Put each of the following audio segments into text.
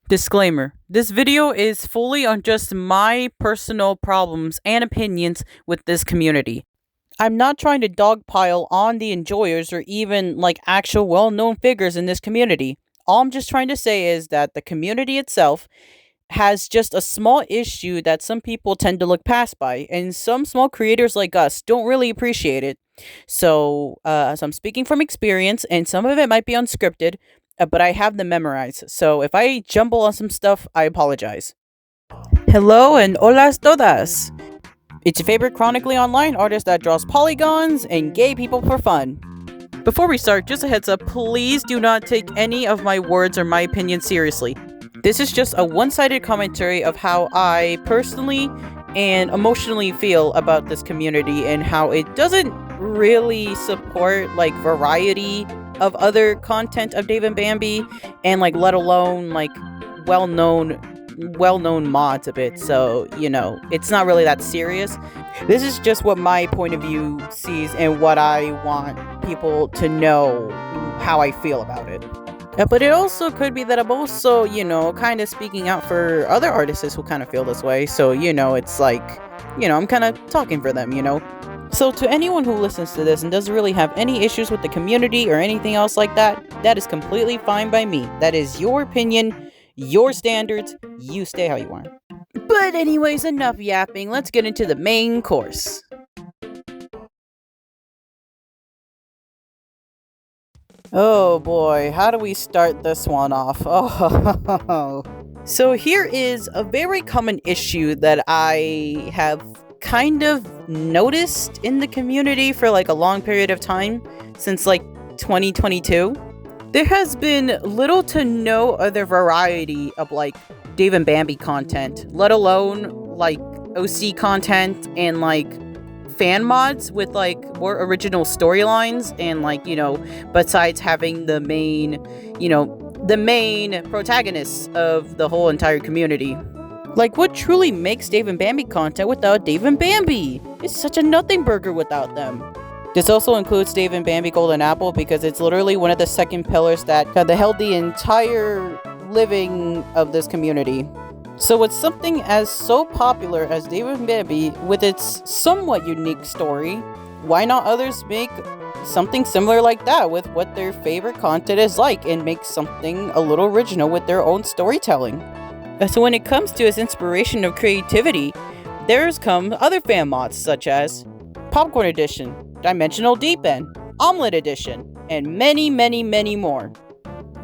Disclaimer: this video is fully on just my personal problems and opinions with this community. I'm not trying to dogpile on the enjoyers or even like actual well-known figures in this community. All I'm just trying to say is that the community itself has just a small issue that some people tend to look past by, and some small creators like us don't really appreciate it. So I'm speaking from experience, and some of it might be unscripted, but I have them memorized. So if I jumble on some stuff, I apologize. Hello and holas todas! It's your favorite chronically online artist that draws polygons and gay people for fun. Before we start, just a heads up, please do not take any of my words or my opinions seriously. This is just a one-sided commentary of how I personally and emotionally feel about this community and how it doesn't really support like variety of other content of Dave and Bambi, and like let alone like well-known mods of it. So, you know, it's not really that serious. This is just what my point of view sees and what I want people to know how I feel about it. But it also could be that I'm also, you know, kind of speaking out for other artists who kind of feel this way. So, you know, it's like, you know, I'm kind of talking for them, you know. So to anyone who listens to this and doesn't really have any issues with the community or anything else like that, that is completely fine by me. That is your opinion, your standards, you stay how you want. But anyways, enough yapping, let's get into the main course. Oh boy, how do we start this one off? Oh, so here is a very common issue that I have kind of noticed in the community for like a long period of time, since like 2022. There has been little to no other variety of like Dave and Bambi content, let alone like OC content and like fan mods with like more original storylines, and like, you know, besides having the main protagonists of the whole entire community. Like, what truly makes Dave and Bambi content without Dave and Bambi? It's such a nothing burger without them. This also includes Dave and Bambi Golden Apple, because it's literally one of the second pillars that held the entire living of this community. So with something as so popular as Dave and Bambi, with its somewhat unique story, why not others make something similar like that with what their favorite content is like, and make something a little original with their own storytelling? So when it comes to its inspiration of creativity, there's come other fan mods such as Popcorn Edition, Dimensional Deep End, Omelet Edition, and many, many, many more.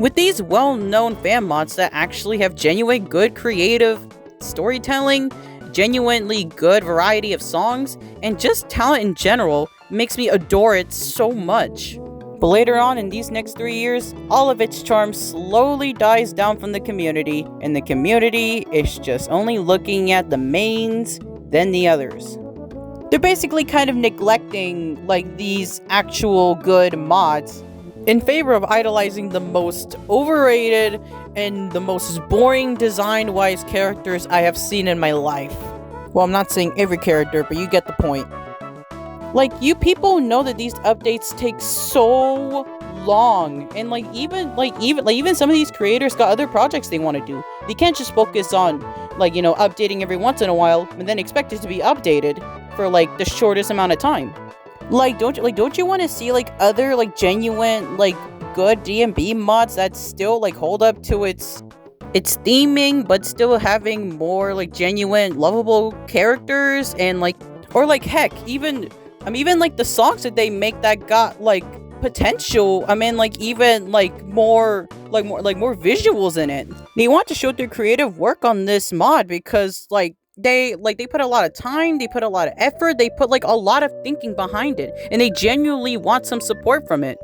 With these well-known fan mods that actually have genuine good creative storytelling, genuinely good variety of songs, and just talent in general, makes me adore it so much. But later on in these next 3 years, all of its charm slowly dies down from the community, and the community is just only looking at the mains, then the others. They're basically kind of neglecting like these actual good mods in favor of idolizing the most overrated and the most boring design-wise characters I have seen in my life. Well, I'm not saying every character, but you get the point. Like, you people know that these updates take so long, and like even some of these creators got other projects they want to do. They can't just focus on like, you know, updating every once in a while and then expect it to be updated for like the shortest amount of time. Like, don't you want to see like other like genuine like good DnB mods that still like hold up to its theming, but still having more like genuine lovable characters, and like, or like heck, even like the songs that they make that got like potential. I mean, like even like more visuals in it. They want to show their creative work on this mod because like they put a lot of time, they put a lot of effort, they put like a lot of thinking behind it, and they genuinely want some support from it.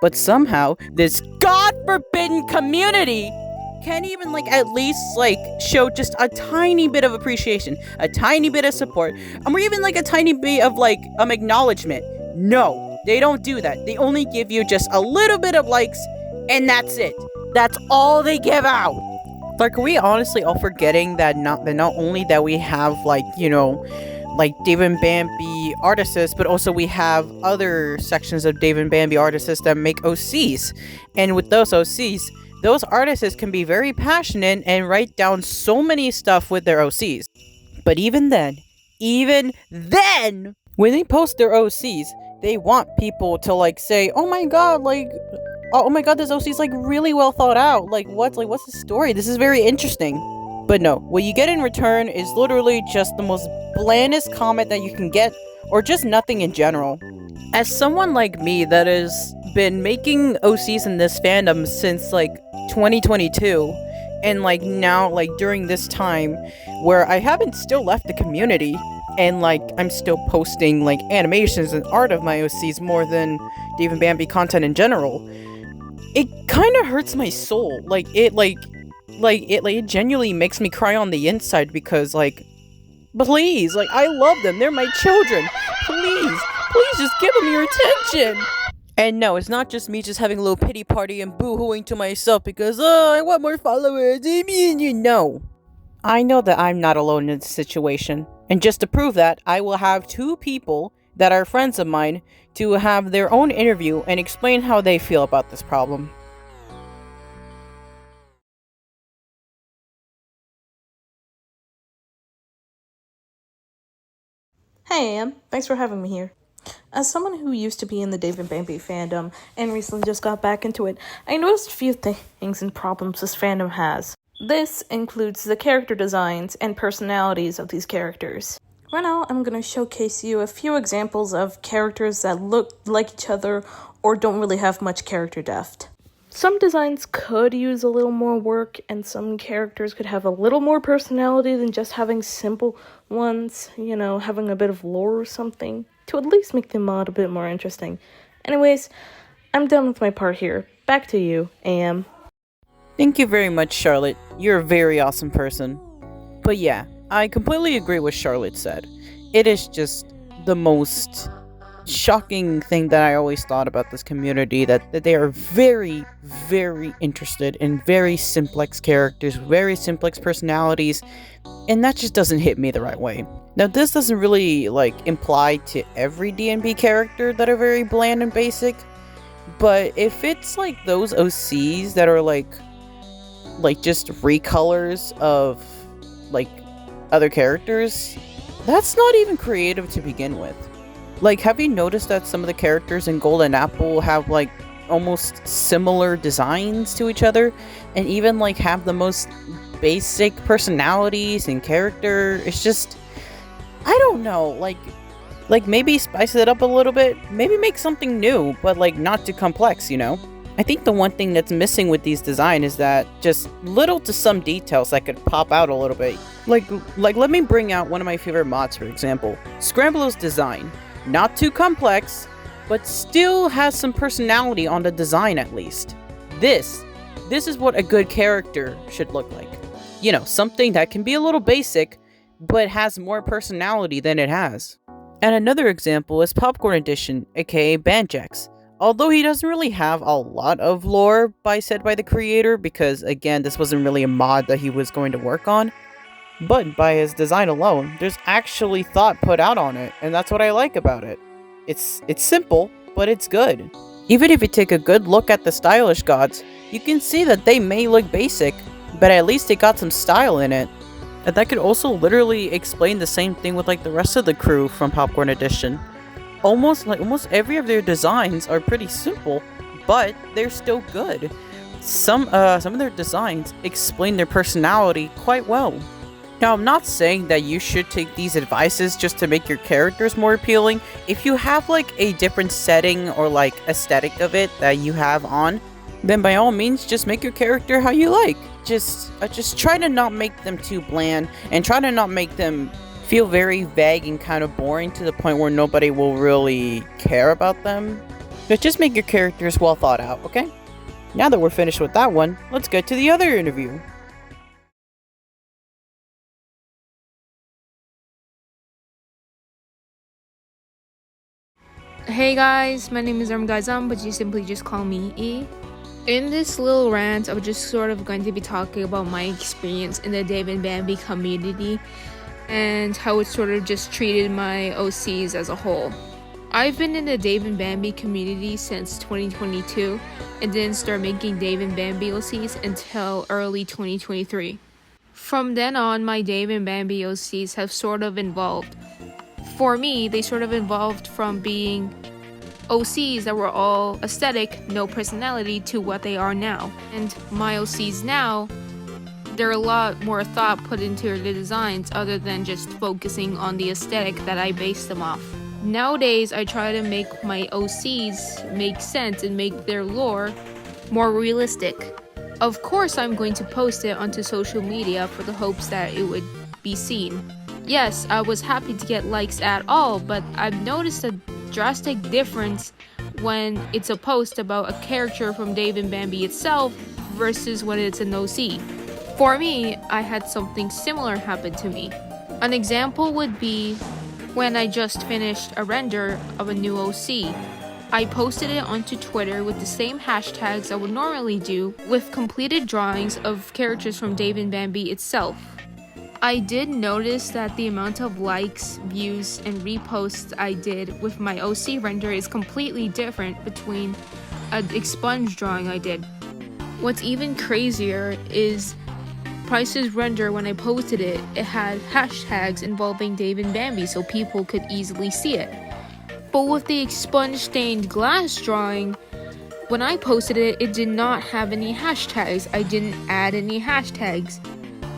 But somehow this god-forbidden community can't even like at least like show just a tiny bit of appreciation, a tiny bit of support, or even like a tiny bit of like acknowledgement. No, they don't do that. They only give you just a little bit of likes, and that's it. That's all they give out. Like, are we honestly all forgetting that not only that we have like, you know, like Dave and Bambi artists, but also we have other sections of Dave and Bambi artists that make OCs, and with those OCs, those artists can be very passionate and write down so many stuff with their OCs. But even then, when they post their OCs, they want people to like say, oh my god, this OC is like really well thought out. What's the story? This is very interesting. But no, what you get in return is literally just the most blandest comment that you can get, or just nothing in general. As someone like me that has been making OCs in this fandom since 2022, and now during this time where I haven't still left the community, and I'm still posting animations and art of my OCs more than Dave and Bambi content in general, it kind of hurts my soul. It genuinely makes me cry on the inside because please, I love them, they're my children, please just give them your attention. And no, it's not just me just having a little pity party and boo-hooing to myself because, I want more followers. No. I know that I'm not alone in this situation. And just to prove that, I will have 2 people that are friends of mine to have their own interview and explain how they feel about this problem. Hey Am, thanks for having me here. As someone who used to be in the Dave and Bambi fandom and recently just got back into it, I noticed a few things and problems this fandom has. This includes the character designs and personalities of these characters. Right now, I'm going to showcase you a few examples of characters that look like each other or don't really have much character depth. Some designs could use a little more work, and some characters could have a little more personality than just having simple ones, having a bit of lore or something, to at least make the mod a bit more interesting. Anyways, I'm done with my part here. Back to you, Am. Thank you very much, Charlotte. You're a very awesome person. But yeah, I completely agree with Charlotte said. It is just the most shocking thing that I always thought about this community, that they are very, very interested in very simplex characters, very simplex personalities, and that just doesn't hit me the right way. Now, this doesn't really imply to every DNB character that are very bland and basic, but if it's those OCs that are just recolors of other characters, that's not even creative to begin with. Have you noticed that some of the characters in Golden Apple have almost similar designs to each other, and even have the most basic personalities and character? It's just, I don't know, maybe spice it up a little bit, maybe make something new, but not too complex, I think the one thing that's missing with these designs is that just little to some details that could pop out a little bit. Let me bring out one of my favorite mods, for example. Scramblo's design. Not too complex, but still has some personality on the design at least. This is what a good character should look like. Something that can be a little basic, but has more personality than it has. And another example is Popcorn Edition, aka Banjax. Although he doesn't really have a lot of lore said by the creator, because again, this wasn't really a mod that he was going to work on, but by his design alone, there's actually thought put out on it, and that's what I like about it. It's simple, but it's good. Even if you take a good look at the stylish gods, you can see that they may look basic, but at least they got some style in it. And that could also literally explain the same thing with the rest of the crew from Popcorn Edition. Almost every of their designs are pretty simple, but they're still good. Some of their designs explain their personality quite well. Now, I'm not saying that you should take these advices just to make your characters more appealing. If you have a different setting or aesthetic of it that you have on, then by all means just make your character how you like. Just try to not make them too bland, and try to not make them feel very vague and kind of boring to the point where nobody will really care about them. But just make your characters well thought out, okay? Now that we're finished with that one, let's get to the other interview. Hey guys, my name is Gazam, but you simply just call me E. In this little rant, I'm just sort of going to be talking about my experience in the Dave and Bambi community and how it sort of just treated my OCs as a whole. I've been in the Dave and Bambi community since 2022 and didn't start making Dave and Bambi OCs until early 2023. From then on, my Dave and Bambi OCs have sort of evolved. For me, they sort of evolved from being OCs that were all aesthetic, no personality, to what they are now. And my OCs now, there are a lot more thought put into the designs other than just focusing on the aesthetic that I base them off. Nowadays, I try to make my OCs make sense and make their lore more realistic. Of course, I'm going to post it onto social media for the hopes that it would be seen. Yes, I was happy to get likes at all, but I've noticed a drastic difference when it's a post about a character from Dave and Bambi itself versus when it's an OC. For me, I had something similar happen to me. An example would be when I just finished a render of a new OC. I posted it onto Twitter with the same hashtags I would normally do, with completed drawings of characters from Dave and Bambi itself. I did notice that the amount of likes, views, and reposts I did with my OC render is completely different between an expunged drawing I did. What's even crazier is Price's render, when I posted it, it had hashtags involving Dave and Bambi so people could easily see it. But with the expunged stained glass drawing, when I posted it, it did not have any hashtags. I didn't add any hashtags.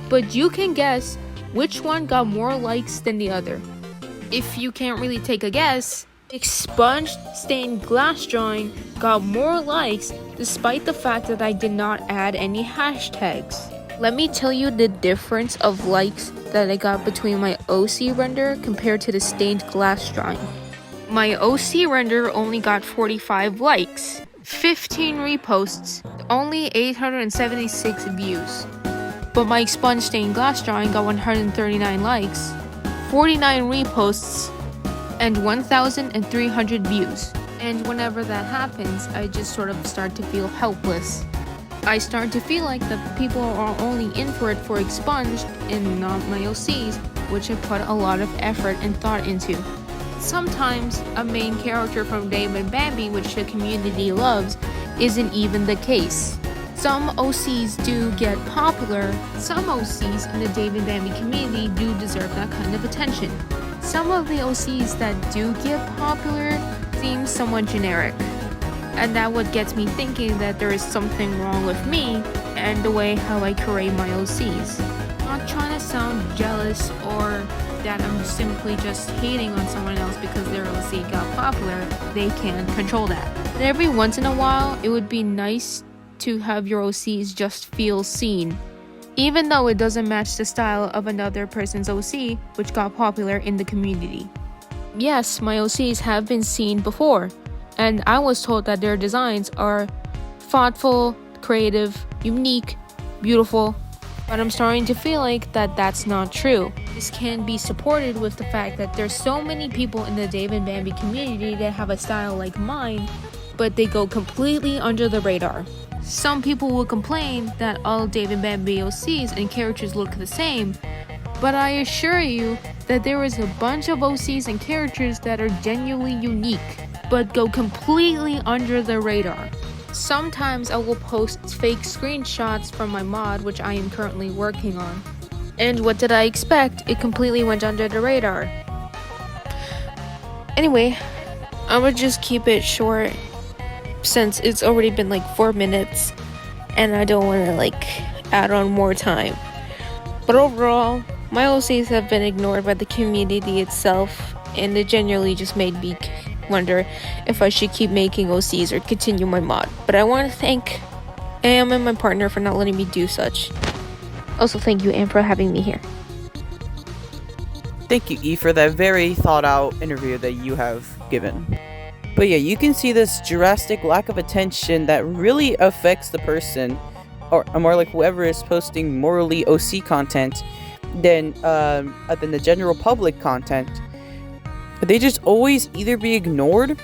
But you can guess which one got more likes than the other. If you can't really take a guess, expunged stained glass drawing got more likes despite the fact that I did not add any hashtags. Let me tell you the difference of likes that I got between my OC render compared to the stained glass drawing. My OC render only got 45 likes, 15 reposts, only 876 views. But my expunged stained glass drawing got 139 likes, 49 reposts, and 1,300 views. And whenever that happens, I just sort of start to feel helpless. I start to feel like the people are only in for it for expunged and not my OCs, which I put a lot of effort and thought into. Sometimes a main character from Dave and Bambi, which the community loves, isn't even the case. Some OCs do get popular. Some OCs in the Dave and Bambi community do deserve that kind of attention. Some of the OCs that do get popular seem somewhat generic. And that what gets me thinking that there is something wrong with me and the way how I create my OCs. I'm not trying to sound jealous or that I'm simply just hating on someone else because their OC got popular. They can't control that. But every once in a while, it would be nice to have your OCs just feel seen, even though it doesn't match the style of another person's OC, which got popular in the community. Yes, my OCs have been seen before, and I was told that their designs are thoughtful, creative, unique, beautiful, but I'm starting to feel like that's not true. This can be supported with the fact that there's so many people in the Dave and Bambi community that have a style like mine, but they go completely under the radar. Some people will complain that all Dave and Bambi OCs and characters look the same, but I assure you that there is a bunch of OCs and characters that are genuinely unique, but go completely under the radar. Sometimes I will post fake screenshots from my mod, which I am currently working on. And what did I expect? It completely went under the radar. Anyway, I would just keep it short since it's already been like 4 minutes and I don't want to add on more time. But overall, my OCs have been ignored by the community itself, and it genuinely just made me wonder if I should keep making OCs or continue my mod. But I want to thank Am and my partner for not letting me do such. Also, thank you, Am, for having me here. Thank you, E, for that very thought out interview that you have given. But yeah, you can see this drastic lack of attention that really affects the person, or more like whoever is posting morally OC content, than the general public content. They just always either be ignored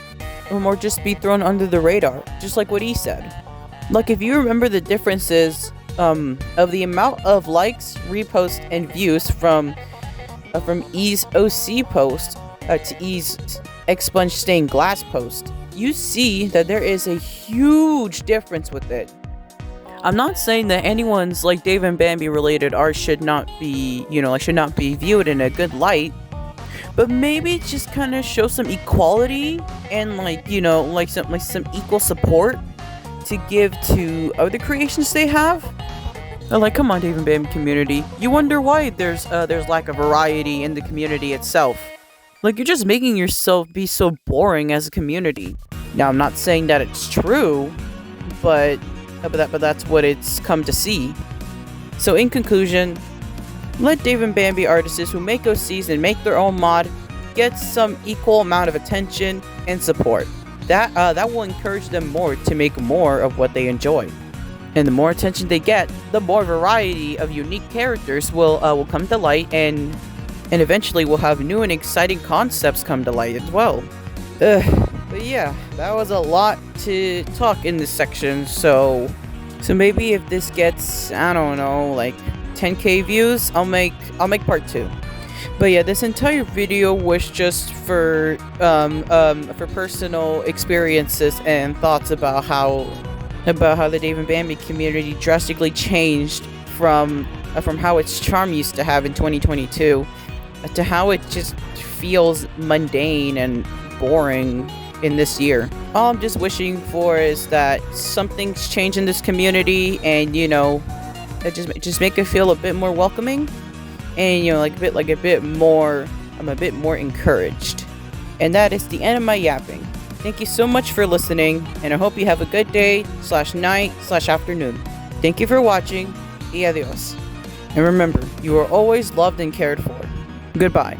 or just be thrown under the radar, just like what he said. Like, if you remember the differences of the amount of likes, reposts, and views from E's OC post to E's expunge stained glass post, you see that there is a huge difference with it. I'm not saying that anyone's like Dave and Bambi related art should not be, should not be viewed in a good light, but maybe just kind of show some equality and some equal support to give to other creations they have. Like, come on, Dave and Bambi community. You wonder why there's lack of variety in the community itself. Like, you're just making yourself be so boring as a community. Now, I'm not saying that it's true, but that's what it's come to see. So, in conclusion, let Dave and Bambi artists who make OCs and make their own mod get some equal amount of attention and support. That will encourage them more to make more of what they enjoy. And the more attention they get, the more variety of unique characters will come to light, and eventually we'll have new and exciting concepts come to light as well. But yeah, that was a lot to talk in this section, so maybe if this gets, I don't know, like 10k views, I'll make part 2. But yeah, this entire video was just for personal experiences and thoughts about how the Dave and Bambi community drastically changed from how its charm used to have in 2022 to how it just feels mundane and boring in this year. All I'm just wishing for is that something's changed in this community, and that just make it feel a bit more welcoming, and I'm a bit more encouraged. And that is the end of my yapping. Thank you so much for listening, and I hope you have a good day /night /afternoon. Thank you for watching, y adios. And remember, you are always loved and cared for. Goodbye.